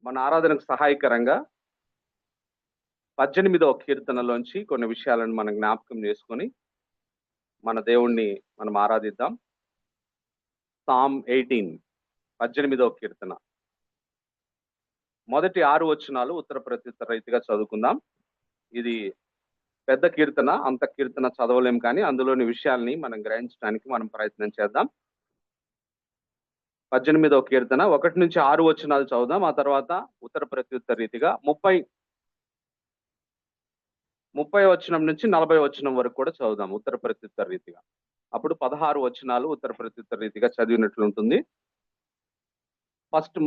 మన ఆరాధనకు సహాయకరంగా 18వ కీర్తనలోంచి కొన్ని విషయాలను మనం జ్ఞాపకం చేసుకొని మన దేవుణ్ణి మనం ఆరాధిద్దాం. సామ్ 18వ కీర్తన మొదటి 6 వచనాలు ఉత్తర ప్రత్యుత్తర రీతిగా చదువుకుందాం. ఇది పెద్ద కీర్తన, అంత కీర్తన చదవలేం, కానీ అందులోని విషయాల్ని మనం గ్రహించడానికి మనం ప్రయత్నం చేద్దాం. 18వ కీర్తన 1 నుంచి 6 వచనాలు చదువుదాం. ఆ తర్వాత ఉత్తర ప్రత్యుత్తర రీతిగా 30 వచనం నుంచి 40 వచనం వరకు కూడా చదువుదాం ఉత్తర ప్రత్యుత్తర రీతిగా. అప్పుడు 16 వచనాలు ఉత్తర ప్రత్యుత్తర రీతిగా చదివినట్లు ఉంటుంది.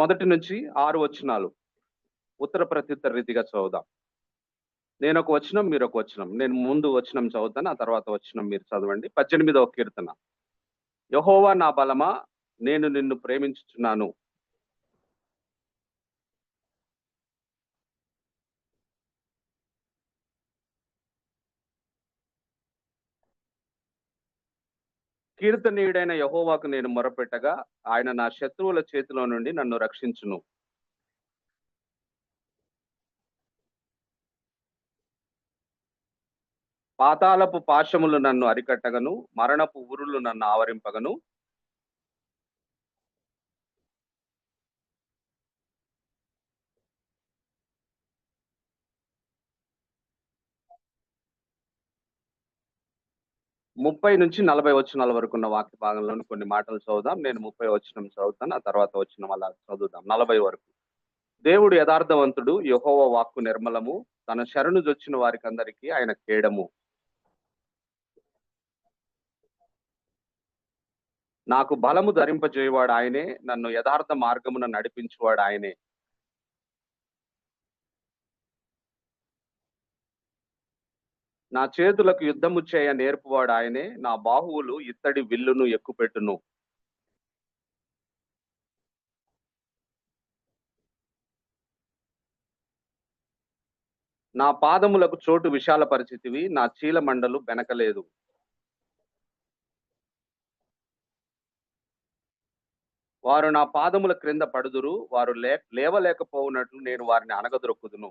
మొదటి నుంచి 6 వచనాలు ఉత్తర ప్రత్యుత్తర రీతిగా చదువుదాం. నేను ఒక వచనం, మీరు ఒక వచనం. నేను ముందు వచనం చదువుతాను, ఆ తర్వాత వచనం మీరు చదవండి. 18వ కీర్తన. యెహోవా నా బలమా, నేను నిన్ను ప్రేమించుచున్నాను. కీర్తనీయుడైన యెహోవాకు నేను మొరపెట్టగా ఆయన నా శత్రువుల చేతిలో నుండి నన్ను రక్షించును. పాతాళపు పాశములు నన్ను అరికట్టగను, మరణపు ఉరులు నన్ను ఆవరింపగను. ముప్పై నుంచి 40 వచనాల వరకు ఉన్న వాక్య భాగంలోని కొన్ని మాటలు చదువుదాం. నేను 30 వచనం చదువుతాను, ఆ తర్వాత వచనం అలా చదువుదాం 40 వరకు. దేవుడు యథార్థవంతుడు, యెహోవా వాక్కు నిర్మలము, తన శరణు జొచ్చిన వారికి అందరికీ ఆయన కేడము. నాకు బలము ధరింపజేయవాడు ఆయనే, నన్ను యథార్థ మార్గమున నడిపించువాడు ఆయనే. నా చేతులకు యుద్ధము చేయ నేర్పువాడు ఆయనే, నా బాహువులు ఇత్తడి విల్లును ఎక్కుపెట్టును. నా పాదములకు చోటు విశాల పరిచితివి, నా చీల మండలు బెనకలేదు. వారు నా పాదముల క్రింద పడుదురు, వారు లేవలేకపోవునట్లు నేను వారిని అణగదొరుకుదును.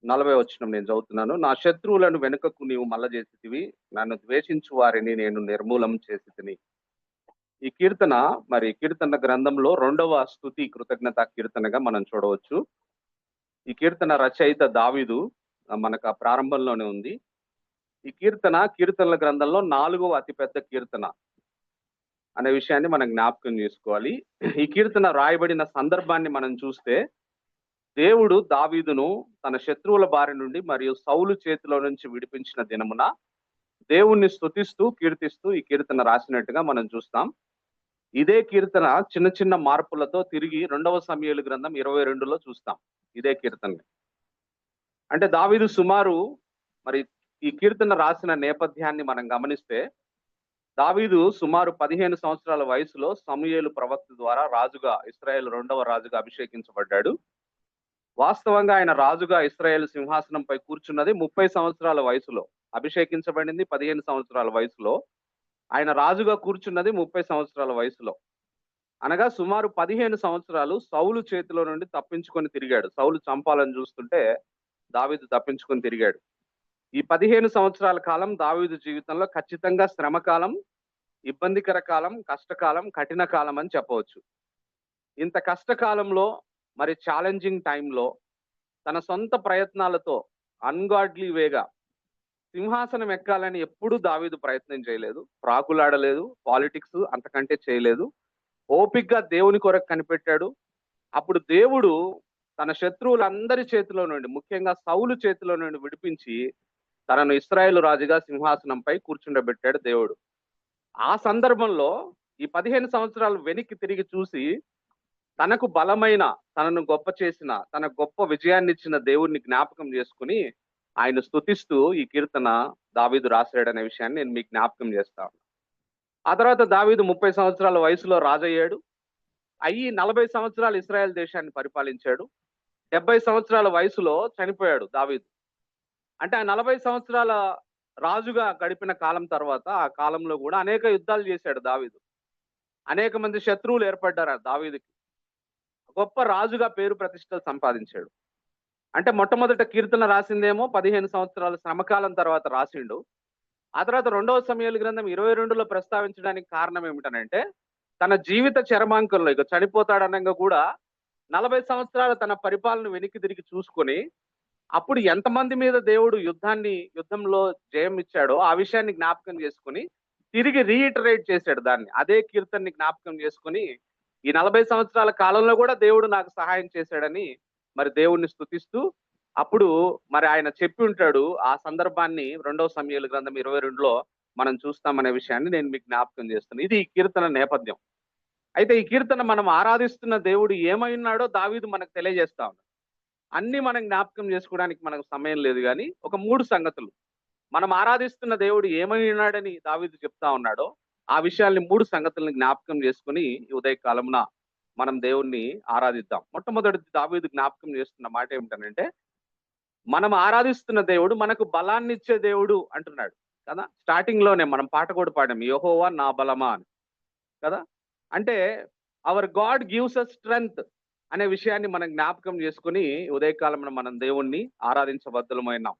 నలభై వచనం నేను చదువుతున్నాను. నా శత్రువులను వెనుకకు నీవు మల్లజేసితివి, నన్ను ద్వేషించు వారిని నేను నిర్మూలం చేసితిని. ఈ కీర్తన కీర్తన గ్రంథంలో 2వ స్తుతి కృతజ్ఞత కీర్తనగా మనం చూడవచ్చు. ఈ కీర్తన రచయిత దావీదు, మనకు ఆ ప్రారంభంలోనే ఉంది. ఈ కీర్తనల గ్రంథంలో 4వ అతిపెద్ద కీర్తన అనే విషయాన్ని మనం జ్ఞాపకం చేసుకోవాలి. ఈ కీర్తన రాయబడిన సందర్భాన్ని మనం చూస్తే, దేవుడు దావీదును తన శత్రువుల బారి నుండి మరియు సౌలు చేతిలో నుంచి విడిపించిన దినమున దేవుణ్ణి స్తుతిస్తూ కీర్తిస్తూ ఈ కీర్తన రాసినట్టుగా మనం చూస్తాం. ఇదే కీర్తన చిన్న చిన్న మార్పులతో తిరిగి 2వ సమూయేలు గ్రంథం 22లో చూస్తాం ఇదే కీర్తన. అంటే దావీదు సుమారు ఈ కీర్తన రాసిన నేపథ్యాన్ని మనం గమనిస్తే, దావీదు సుమారు 15 సంవత్సరాల వయసులో సమూయేలు ప్రవక్త ద్వారా రాజుగా, ఇశ్రాయేలు 2వ రాజుగా అభిషేకించబడ్డాడు. వాస్తవంగా ఆయన రాజుగా ఇశ్రాయేలు సింహాసనంపై కూర్చున్నది 30 సంవత్సరాల వయసులో. అభిషేకించబడింది 15 సంవత్సరాల వయసులో. ఆయన రాజుగా కూర్చున్నది 30 సంవత్సరాల వయసులో. అనగా సుమారు 15 సంవత్సరాలు సౌలు చేతిలో నుండి తప్పించుకొని తిరిగాడు. సౌలు చంపాలని చూస్తుంటే దావీదు తప్పించుకొని తిరిగాడు. ఈ 15 సంవత్సరాల కాలం దావీదు జీవితంలో ఖచ్చితంగా శ్రమ కాలం, ఇబ్బందికర కాలం, కష్టకాలం, కఠిన కాలం అని చెప్పవచ్చు. ఇంత కష్టకాలంలో, ఛాలెంజింగ్ టైంలో తన సొంత ప్రయత్నాలతో అన్గాడ్లీ వేగా సింహాసనం ఎక్కాలని ఎప్పుడూ దావీదు ప్రయత్నం చేయలేదు, ప్రాకులాడలేదు, పాలిటిక్స్ అంతకంటే చేయలేదు. ఓపిగ్గా దేవుని కొరకు కనిపెట్టాడు. అప్పుడు దేవుడు తన శత్రువులందరి చేతిలో నుండి, ముఖ్యంగా సౌలు చేతిలో నుండి విడిపించి తనను ఇశ్రాయేలు రాజుగా సింహాసనంపై కూర్చుండబెట్టాడు దేవుడు. ఆ సందర్భంలో ఈ 15 సంవత్సరాలు వెనక్కి తిరిగి చూసి, తనకు బలమైన, తనను గొప్ప చేసిన, తన గొప్ప విజయాన్ని ఇచ్చిన దేవుడిని జ్ఞాపకం చేసుకుని ఆయన స్తుతిస్తూ ఈ కీర్తన దావీదు రాశాడనే విషయాన్ని నేను మీకు జ్ఞాపకం చేస్తాను. ఆ తర్వాత దావీదు 30 సంవత్సరాల వయసులో రాజయ్యాడు. 40 సంవత్సరాలు ఇశ్రాయేల్ దేశాన్ని పరిపాలించాడు. 70 సంవత్సరాల వయసులో చనిపోయాడు దావీదు. అంటే ఆ 40 సంవత్సరాల రాజుగా గడిపిన కాలం తర్వాత ఆ కాలంలో కూడా అనేక యుద్ధాలు చేశాడు దావీదు. అనేక మంది శత్రువులు ఏర్పడ్డారు ఆ దావీదుకి. గొప్ప రాజుగా పేరు ప్రతిష్టలు సంపాదించాడు. అంటే మొట్టమొదట కీర్తన రాసిందేమో 15 సంవత్సరాల శ్రమకాలం తర్వాత రాసిండు. ఆ తర్వాత రెండవ సమూయేలు గ్రంథం 22లో ప్రస్తావించడానికి కారణం ఏమిటనంటే, తన జీవిత చరమాంకంలో ఇక చనిపోతాడనంగా కూడా 40 సంవత్సరాల తన పరిపాలన వెనక్కి తిరిగి చూసుకొని, అప్పుడు ఎంతమంది మీద దేవుడు యుద్ధంలో జయం ఇచ్చాడో ఆ విషయాన్ని జ్ఞాపకం చేసుకొని, తిరిగి రీఇటరేట్ చేశాడు దాన్ని. అదే కీర్తనని జ్ఞాపకం చేసుకొని, ఈ 40 సంవత్సరాల కాలంలో కూడా దేవుడు నాకు సహాయం చేశాడని మరి దేవుణ్ణి స్తుతిస్తూ, అప్పుడు మరి ఆయన చెప్పి ఉంటాడు. ఆ సందర్భాన్ని రెండవ సమూయేలు గ్రంథం 22లో మనం చూస్తామనే విషయాన్ని నేను మీకు జ్ఞాపకం చేస్తున్నాను. ఇది ఈ కీర్తన నేపథ్యం. అయితే ఈ కీర్తన మనం ఆరాధిస్తున్న దేవుడు ఏమై ఉన్నాడో దావీదు మనకు తెలియజేస్తా ఉన్నాడు. అన్ని మనం జ్ఞాపకం చేసుకోవడానికి మనకు సమయం లేదు కానీ ఒక 3 సంగతులు మనం ఆరాధిస్తున్న దేవుడు ఏమై ఉన్నాడని దావీదు చెప్తా ఉన్నాడో ఆ విషయాల్ని 3 సంగతుల్ని జ్ఞాపకం చేసుకుని ఈ ఉదయకాలమున మనం దేవుణ్ణి ఆరాధిద్దాం. మొట్టమొదటి దావీదు జ్ఞాపకం చేస్తున్న మాట ఏమిటనంటే, మనం ఆరాధిస్తున్న దేవుడు మనకు బలాన్ని ఇచ్చే దేవుడు అంటున్నాడు కదా. స్టార్టింగ్ లోనే మనం పాట కూడా పాడాం, యెహోవా నా బలమా అని కదా. అంటే our God gives us strength అనే విషయాన్ని మనం జ్ఞాపకం చేసుకుని ఉదయకాలంలో మనం దేవుణ్ణి ఆరాధించబద్దులమైనాం.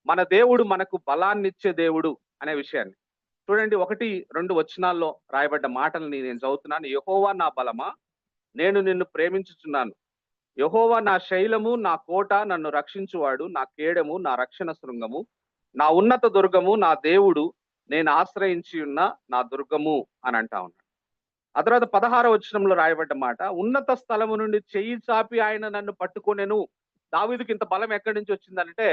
మన దేవుడు మనకు బలాన్ని ఇచ్చే దేవుడు అనే విషయాన్ని చూడండి. 1-2 వచనాల్లో రాయబడ్డ మాటల్ని నేను చదువుతున్నాను. యెహోవా నా బలమా, నేను నిన్ను ప్రేమించుచున్నాను. యెహోవా నా శైలము, నా కోట, నన్ను రక్షించువాడు, నా కేడము, నా రక్షణ శృంగము, నా ఉన్నత దుర్గము, నా దేవుడు, నేను ఆశ్రయించి ఉన్న నా దుర్గము అని అంటా ఉన్నాడు. ఆ తర్వాత 16వ వచనంలో రాయబడ్డ మాట, ఉన్నత స్థలము నుండి చెయ్యి చాపి ఆయన నన్ను పట్టుకొనెను. దావీదుకి ఇంత బలం ఎక్కడి నుంచి వచ్చిందంటే,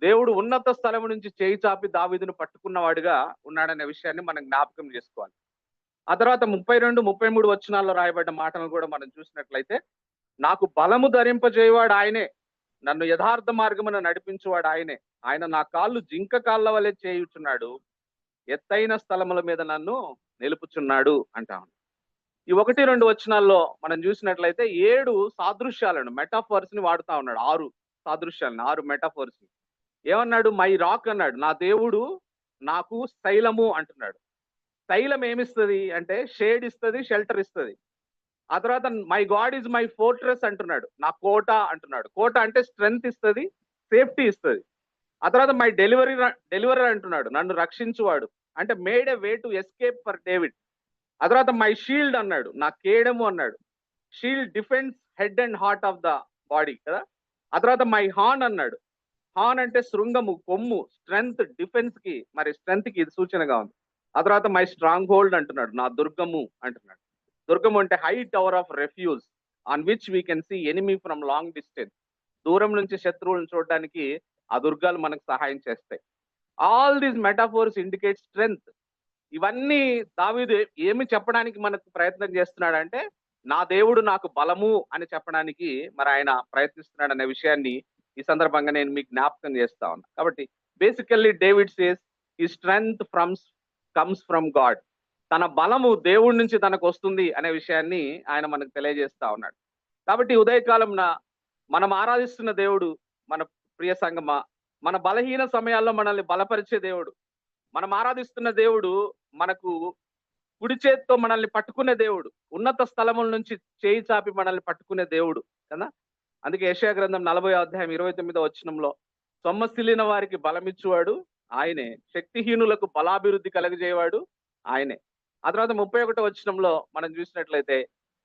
దేవుడు ఉన్నత స్థలము నుంచి చేయి చాపి దావీదును పట్టుకున్నవాడుగా ఉన్నాడనే విషయాన్ని మనం జ్ఞాపకం చేసుకోవాలి. ఆ తర్వాత 32-33 వచనాల్లో రాయబడ్డ మాటలను కూడా మనం చూసినట్లయితే, నాకు బలము ధరింపజేయవాడు ఆయనే, నన్ను యథార్థ మార్గమున నడిపించువాడు ఆయనే. ఆయన నా కాళ్ళు జింక కాళ్ళ వలె చేయుచున్నాడు, ఎత్తైన స్థలముల మీద నన్ను నిలుపుచున్నాడు అంటాను. ఈ 1-2 వచనాల్లో మనం చూసినట్లయితే 7 సాదృశ్యాలను మెటాఫర్స్ ని వాడుతా ఉన్నాడు. 6 సాదృశ్యాలను, 6 మెటాఫర్స్ ని. ఏమన్నాడు? మై రాక్ అన్నాడు, నా దేవుడు నాకు శైలము అంటున్నాడు. శైలం ఏమిస్తుంది అంటే షేడ్ ఇస్తుంది, షెల్టర్ ఇస్తుంది. ఆ తర్వాత my God is my fortress అంటున్నాడు, నా కోట అంటున్నాడు. కోట అంటే స్ట్రెంగ్త్ ఇస్తుంది, సేఫ్టీ ఇస్తుంది. ఆ తర్వాత మై డెలివరర్ అంటున్నాడు, నన్ను రక్షించువాడు, అంటే made a way to escape for David. ఆ తర్వాత మై షీల్డ్ అన్నాడు, నా కేడము అన్నాడు. Shield defence head and heart of the body కదా. ఆ తర్వాత మై హార్న్ అన్నాడు. హార్న్ అంటే శృంగము, కొమ్ము, స్ట్రెంగ్త్, డిఫెన్స్ కి మరి స్ట్రెంగ్త్ కి ఇది సూచనగా ఉంది. ఆ తర్వాత మై స్ట్రాంగ్ హోల్డ్ అంటున్నాడు, నా దుర్గము అంటున్నాడు. దుర్గము అంటే high tower of refuge on which we can see enemy from long distance. దూరం నుంచి శత్రువులను చూడడానికి ఆ దుర్గాలు మనకు సహాయం చేస్తాయి. All these metaphors indicate strength. ఇవన్నీ దావీదు ఏమి చెప్పడానికి మనకు ప్రయత్నం చేస్తున్నాడంటే, నా దేవుడు నాకు బలము అని చెప్పడానికి మరి ఆయన ప్రయత్నిస్తున్నాడు అనే విషయాన్ని ఈ సందర్భంగా నేను మీకు జ్ఞాపకం చేస్తా ఉన్నా. కాబట్టి బేసికల్లీ డేవిడ్ సేస్ ఈ స్ట్రెంగ్త్ కమ్స్ ఫ్రమ్ గాడ్. తన బలము దేవుడి నుంచి తనకు వస్తుంది అనే విషయాన్ని ఆయన మనకు తెలియజేస్తా ఉన్నాడు. కాబట్టి ఉదయకాలంన మనం ఆరాధిస్తున్న దేవుడు, మన ప్రియ సంగమా, మన బలహీన సమయాల్లో మనల్ని బలపరిచే దేవుడు. మనం ఆరాధిస్తున్న దేవుడు మనకు కుడి చేతితో మనల్ని పట్టుకునే దేవుడు, ఉన్నత స్థలముల నుంచి చేయి చాపి మనల్ని పట్టుకునే దేవుడు కదా. అందుకే యెషయా గ్రంథం 40వ అధ్యాయం 29వ వచనంలో, సొమ్మసిల్లిన వారికి బలమిచ్చువాడు ఆయనే, శక్తిహీనులకు బలాభివృద్ధి కలగజేయవాడు ఆయనే. ఆ తర్వాత 31వ వచనంలో మనం చూసినట్లయితే,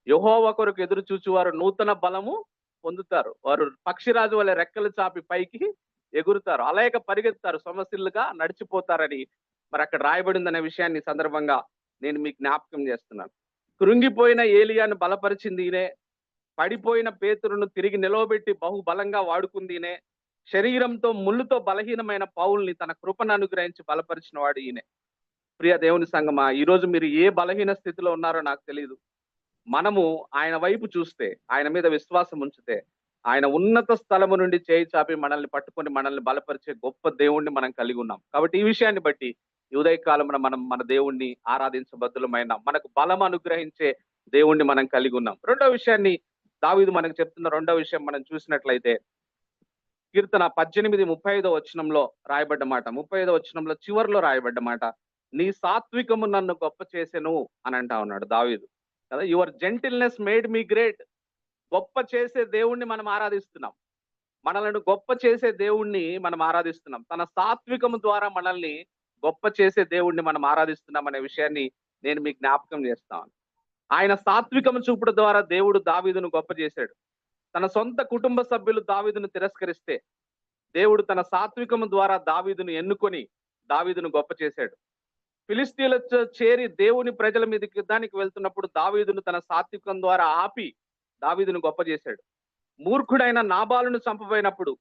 యెహోవా కొరకు ఎదురు చూచువారు నూతన బలము పొందుతారు, వారు పక్షిరాజు వలె రెక్కలు చాపి పైకి ఎగురుతారు, అలయక పరిగెత్తారు, సొమ్మసిల్లుగా నడిచిపోతారని మరి అక్కడ రాయబడిందనే విషయాన్ని సందర్భంగా నేను మీకు జ్ఞాపకం చేస్తున్నాను. కృంగిపోయిన ఏలియాను బలపరిచింది ఈయనే, పడిపోయిన పేతురును తిరిగి నిలవబెట్టి బహుబలంగా వాడుకుంది ఈయనే, శరీరంతో ముళ్ళుతో బలహీనమైన పౌల్ని తన కృపను అనుగ్రహించి బలపరిచిన వాడు ఈయనే. ప్రియ దేవుని సంగమా, ఈరోజు మీరు ఏ బలహీన స్థితిలో ఉన్నారో నాకు తెలియదు. మనము ఆయన వైపు చూస్తే, ఆయన మీద విశ్వాసం ఉంచితే, ఆయన ఉన్నత స్థలము నుండి చేయి చాపి మనల్ని పట్టుకొని మనల్ని బలపరిచే గొప్ప దేవుణ్ణి మనం కలిగి ఉన్నాం. కాబట్టి ఈ విషయాన్ని బట్టి ఈ ఉదయకాలంలో మనం మన దేవుణ్ణి ఆరాధించబద్దులమైన, మనకు బలం అనుగ్రహించే దేవుణ్ణి మనం కలిగి ఉన్నాం. రెండో విషయాన్ని దావీదు మనకు చెప్తున్న రెండో విషయం మనం చూసినట్లయితే, కీర్తన 18:35 వచనంలో రాయబడ్డ మాట, 35 వచనంలో చివరిలో రాయబడ్డ మాట, నీ సాత్వికము నన్ను గొప్ప చేసెను అని అంటా ఉన్నాడు దావీదు కదా. Your gentleness made me great. గొప్ప చేసే దేవుణ్ణి మనం ఆరాధిస్తున్నాం. మనలను గొప్ప చేసే దేవుణ్ణి మనం ఆరాధిస్తున్నాం. తన సాత్వికము ద్వారా మనల్ని గొప్ప చేసే దేవుణ్ణి మనం ఆరాధిస్తున్నాం అనే విషయాన్ని నేను మీకు జ్ఞాపకం చేస్తాను. ఆయన సాత్వికము చూపుడు ద్వారా దేవుడు దావీదును గొప్ప చేశాడు. తన సొంత కుటుంబ సభ్యులు దావీదును తిరస్కరిస్తే దేవుడు తన సాత్వికము ద్వారా దావీదును ఎన్నుకొని దావీదును గొప్ప చేశాడు. ఫిలిస్తీన్లతో చేరి దేవుని ప్రజల మీదకి యుద్ధానికి వెళ్తున్నప్పుడు దావీదును తన సాత్వికం ద్వారా ఆపి దావీదును గొప్ప చేశాడు. మూర్ఖుడైన నాబాలును చంపబోయినప్పుడు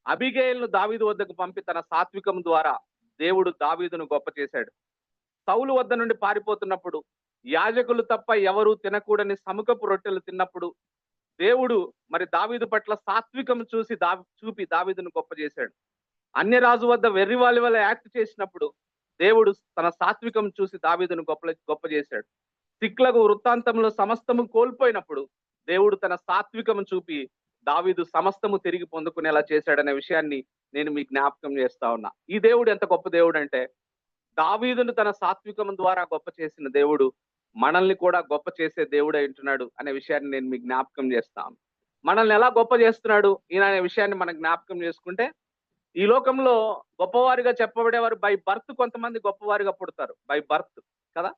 అబిగేయులను దావీదు వద్దకు పంపి తన సాత్వికం ద్వారా దేవుడు దావీదును గొప్ప చేశాడు. సౌలు వద్ద నుండి పారిపోతున్నప్పుడు యాజకులు తప్ప ఎవరూ తినకూడని సముఖపు రొట్టెలు తిన్నప్పుడు దేవుడు మరి దావీదు పట్ల సాత్వికం చూపి దావీదును గొప్ప చేశాడు. అన్యరాజు వద్ద వెర్రివాలి వల్ల యాక్ట్ చేసినప్పుడు దేవుడు తన సాత్వికం చూసి దావీదును గొప్ప చేశాడు. సిక్లగు వృత్తాంతంలో సమస్తము కోల్పోయినప్పుడు దేవుడు తన సాత్వికం చూపి దావీదు సమస్తము తిరిగి పొందుకునేలా చేశాడనే విషయాన్ని నేను మీకు జ్ఞాపకం చేస్తా ఉన్నా. ఈ దేవుడు ఎంత గొప్ప దేవుడు అంటే, దావీదును తన సాత్వికం ద్వారా గొప్ప చేసిన దేవుడు మనల్ని కూడా గొప్ప చేసే దేవుడు అంటున్నాడు అనే విషయాన్ని నేను మీకు జ్ఞాపకం చేస్తాను. మనల్ని ఎలా గొప్ప చేస్తున్నాడు ఈయన అనే విషయాన్ని మనం జ్ఞాపకం చేసుకుంటే, ఈ లోకంలో గొప్పవారిగా చెప్పబడేవారు బై బర్త్, కొంతమంది గొప్పవారిగా పుడతారు బై బర్త్ కదా.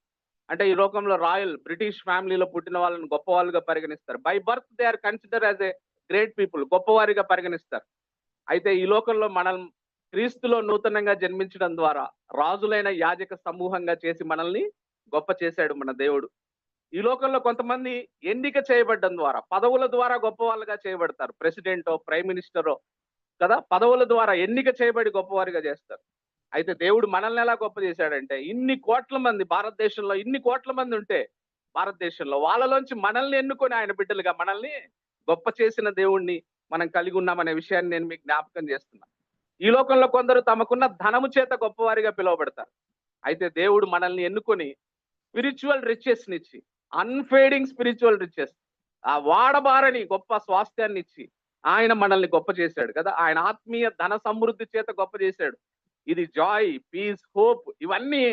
అంటే ఈ లోకంలో రాయల్ బ్రిటిష్ ఫ్యామిలీలో పుట్టిన వాళ్ళని గొప్పవాళ్ళుగా పరిగణిస్తారు. By birth they are consider as a great people, గొప్పవారిగా పరిగణిస్తారు. అయితే ఈ లోకంలో మనం క్రీస్తులో నూతనంగా జన్మించడం ద్వారా రాజులైన యాజక సమూహంగా చేసి మనల్ని గొప్ప చేశాడు మన దేవుడు. ఈ లోకంలో కొంతమంది ఎన్నిక చేయబడ్డం ద్వారా, పదవుల ద్వారా గొప్ప వాళ్ళుగా చేయబడతారు. ప్రెసిడెంటో ప్రైమ్ మినిస్టరో కదా, పదవుల ద్వారా ఎన్నిక చేయబడి గొప్పవారిగా చేస్తారు. అయితే దేవుడు మనల్ని ఎలా గొప్ప చేశాడంటే, ఇన్ని కోట్ల మంది భారతదేశంలో, ఇన్ని కోట్ల మంది ఉంటే భారతదేశంలో వాళ్ళలోంచి మనల్ని ఎన్నుకొని ఆయన బిడ్డలుగా మనల్ని గొప్ప చేసిన దేవుణ్ణి మనం కలిగి ఉన్నామనే విషయాన్ని నేను మీకు జ్ఞాపకం చేస్తున్నా. ఈ లోకంలో కొందరు తమకున్న ధనము చేత గొప్పవారిగా పిలువబడతారు. అయితే దేవుడు మనల్ని ఎన్నుకొని స్పిరిచువల్ రిచెస్ నిచ్చి, అన్ఫేడింగ్ స్పిరిచువల్ రిచెస్, ఆ వాడబారని గొప్ప స్వాస్థ్యాన్ని ఇచ్చి ఆయన మనల్ని గొప్ప చేశాడు కదా. ఆయన ఆత్మీయ ధన సమృద్ధి చేత గొప్ప చేశాడు. ఇది జాయ్, పీస్, హోప్ ఇవన్నీ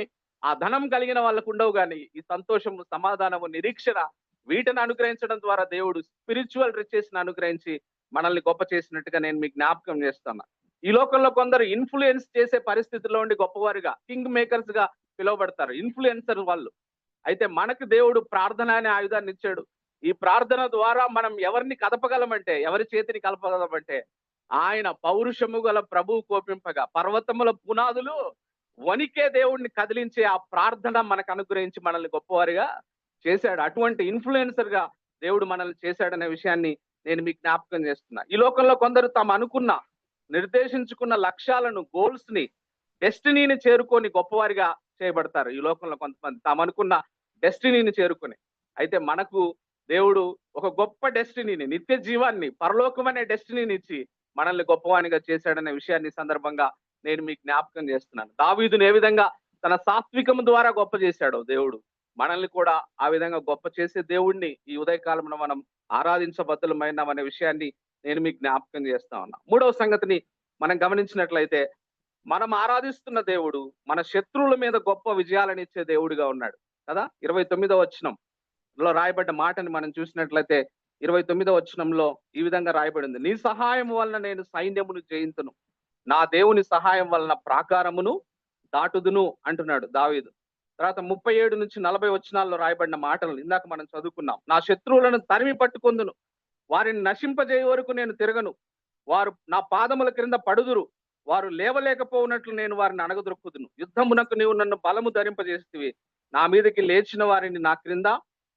ఆ ధనం కలిగిన వాళ్ళకు ఉండవు, కానీ ఈ సంతోషము, సమాధానము, నిరీక్షణ వీటిని అనుగ్రహించడం ద్వారా దేవుడు స్పిరిచువల్ రిచెస్ ని అనుగ్రహించి మనల్ని గొప్ప చేసినట్టుగా నేను మీకు జ్ఞాపకం చేస్తున్నా. ఈ లోకంలో కొందరు ఇన్ఫ్లుయెన్స్ చేసే పరిస్థితిలో ఉండి గొప్పవారిగా, కింగ్ మేకర్స్ గా పిలువబడతారు, ఇన్ఫ్లుయెన్సర్ వాళ్ళు. అయితే మనకు దేవుడు ప్రార్థన అనే ఆయుధాన్ని ఇచ్చాడు. ఈ ప్రార్థన ద్వారా మనం ఎవరిని కదపగలమంటే, ఎవరి చేతిని కలపగలమంటే, ఆయన పౌరుషము గల ప్రభువు కోపింపగా పర్వతముల పునాదులు వణికే దేవుడిని కదిలించే ఆ ప్రార్థన మనకు అనుగ్రహించి మనల్ని గొప్పవారిగా చేశాడు. అటువంటి ఇన్ఫ్లుయెన్సర్ గా దేవుడు మనల్ని చేశాడనే విషయాన్ని నేను మీకు జ్ఞాపకం చేస్తున్నా. ఈ లోకంలో కొందరు తాము అనుకున్న, నిర్దేశించుకున్న లక్ష్యాలను, గోల్స్ ని, డెస్టినీని చేరుకొని గొప్పవారిగా చేయబడతారు. ఈ లోకంలో కొంతమంది తాము అనుకున్న డెస్టినీని చేరుకొని. అయితే మనకు దేవుడు ఒక గొప్ప డెస్టినీని, నిత్య జీవాన్ని, పరలోకం అనే డెస్టినీని ఇచ్చి మనల్ని గొప్పవానిగా చేశాడనే విషయాన్ని సందర్భంగా నేను మీకు జ్ఞాపకం చేస్తున్నాను. దావీదును ఏ విధంగా తన సాత్వికం ద్వారా గొప్ప చేశాడో దేవుడు మనల్ని కూడా ఆ విధంగా గొప్ప చేసే దేవుణ్ణి ఈ ఉదయకాలంలో మనం ఆరాధించబద్దులమైనాం అనే విషయాన్ని నేను మీకు జ్ఞాపకం చేస్తా ఉన్నా. మూడవ సంగతిని మనం గమనించినట్లయితే, మనం ఆరాధిస్తున్న దేవుడు మన శత్రువుల మీద గొప్ప విజయాలను ఇచ్చే దేవుడిగా ఉన్నాడు కదా. 29వ వచనంలో రాయబడ్డ మాటని మనం చూసినట్లయితే, 29వ వచనంలో ఈ విధంగా రాయబడింది, నీ సహాయం వలన నేను సైన్యమును జయింతును, నా దేవుని సహాయం వలన ప్రాకారమును దాటుదును అంటున్నాడు దావీదు. తర్వాత 37 నుంచి 40 వచనాల్లో రాయబడిన మాటలు ఇందాక మనం చదువుకున్నాం. నా శత్రువులను తరిమి పట్టుకొందును, వారిని నశింపజేయ వరకు నేను తిరగను, వారు నా పాదముల క్రింద పడుదురు, వారు లేవలేకపోవునట్లు నేను వారిని అణగదొక్కుదును. యుద్ధమునకు నీవు నన్ను బలము ధరింపజేసితివి, నా మీదకి లేచిన వారిని నా క్రింద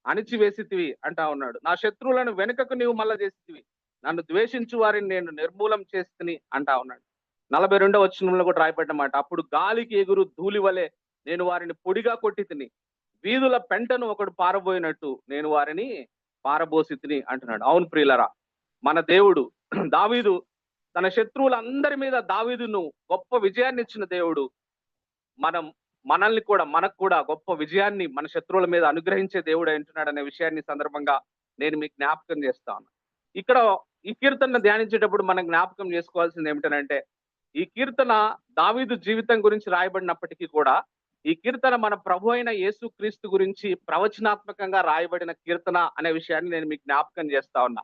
అణిచివేసితివి అంటా ఉన్నాడు. నా శత్రువులను వెనుకకు నీవు మళ్ళా చేసితివి, నన్ను ద్వేషించు వారిని నేను నిర్మూలం చేసితిని అంటా ఉన్నాడు. 42వ వచనంలో కూడా రాయబడ్డ మాట, అప్పుడు గాలికి ఎగురు ధూళి వలె నేను వారిని పొడిగా కొట్టి తిని, వీధుల పెంటను ఒకడు పారబోయినట్టు నేను వారిని పారబోసి తిని అంటున్నాడు. అవును ప్రియులరా, మన దేవుడు దావీదు తన శత్రువులందరి మీద దావీదును గొప్ప విజయాన్ని ఇచ్చిన దేవుడు మనకు కూడా గొప్ప విజయాన్ని మన శత్రువుల మీద అనుగ్రహించే దేవుడు అంటున్నాడు అనే విషయాన్ని సందర్భంగా నేను మీకు జ్ఞాపకం చేస్తాను. ఇక్కడ ఈ కీర్తన ధ్యానించేటప్పుడు మనం జ్ఞాపకం చేసుకోవాల్సింది ఏమిటనంటే, ఈ కీర్తన దావీదు జీవితం గురించి రాయబడినప్పటికీ కూడా ఈ కీర్తన మన ప్రభు అయిన యేసు క్రీస్తు గురించి ప్రవచనాత్మకంగా రాయబడిన కీర్తన అనే విషయాన్ని నేను మీకు జ్ఞాపకం చేస్తా ఉన్నా.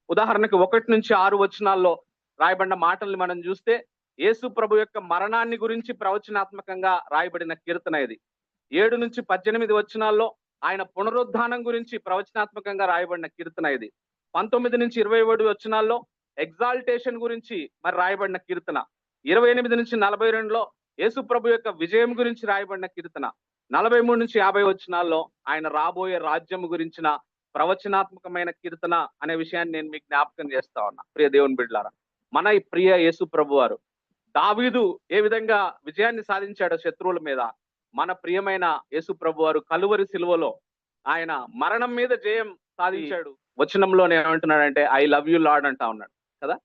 ఉదాహరణకి 1-6 వచనాల్లో రాయబడిన మాటల్ని మనం చూస్తే, యేసు ప్రభు యొక్క మరణాన్ని గురించి ప్రవచనాత్మకంగా రాయబడిన కీర్తన ఇది. 7-18 వచనాల్లో ఆయన పునరుద్ధానం గురించి ప్రవచనాత్మకంగా రాయబడిన కీర్తన ఇది. 19-27 వచనాల్లో ఎగ్జాల్టేషన్ గురించి మరి రాయబడిన కీర్తన. 28-42లో యేసు ప్రభు యొక్క విజయం గురించి రాయబడిన కీర్తన. 43-50 వచనాల్లో ఆయన రాబోయే రాజ్యం గురించిన ప్రవచనాత్మకమైన కీర్తన అనే విషయాన్ని నేను మీకు జ్ఞాపకం చేస్తా ఉన్నా. ప్రియ దేవుని బిడ్డలారా, మన ఈ ప్రియ యేసు ప్రభు వారు దావీదు ఏ విధంగా విజయాన్ని సాధించాడో శత్రువుల మీద, మన ప్రియమైన యేసు ప్రభు వారు కలువరి సిలువలో ఆయన మరణం మీద జయం సాధించాడు. వచనంలోనే ఏమంటున్నాడంటే, ఐ లవ్ యు లార్డ్ అంటా ఉన్నాడు కదా.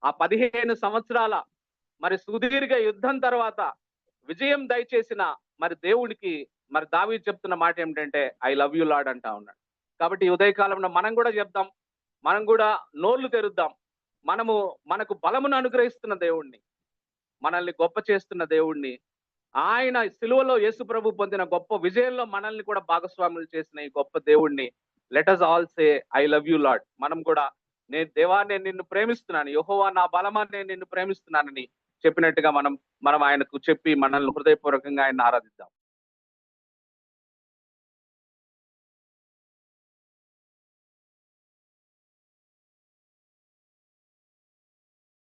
ఆ 15 సంవత్సరాల మరి సుదీర్ఘ యుద్ధం తర్వాత విజయం దయచేసిన మరి దేవుడికి మరి దావీదు చెప్తున్న మాట ఏమిటంటే, ఐ లవ్ యు లార్డ్ అంటా ఉన్నాడు. కాబట్టి ఈ ఉదయకాలంలో మనం కూడా చెప్దాం, మనం కూడా నోళ్లు తెరుద్దాం. మనకు బలమును అనుగ్రహిస్తున్న దేవుణ్ణి, మనల్ని గొప్ప చేస్తున్న దేవుణ్ణి, ఆయన సిలువలో యేసు ప్రభు పొందిన గొప్ప విజయంలో మనల్ని కూడా భాగస్వాములు చేసిన ఈ గొప్ప దేవుణ్ణి let us all say I love you lord. మనం కూడా దేవా నేను నిన్ను ప్రేమిస్తున్నాను, యెహోవా నా బలమా నేను నిన్ను ప్రేమిస్తున్నానని చెప్పినట్టుగా మనం ఆయనకు చెప్పి మనల్ని హృదయపూర్వకంగా ఆయన ఆరాధిద్దాం.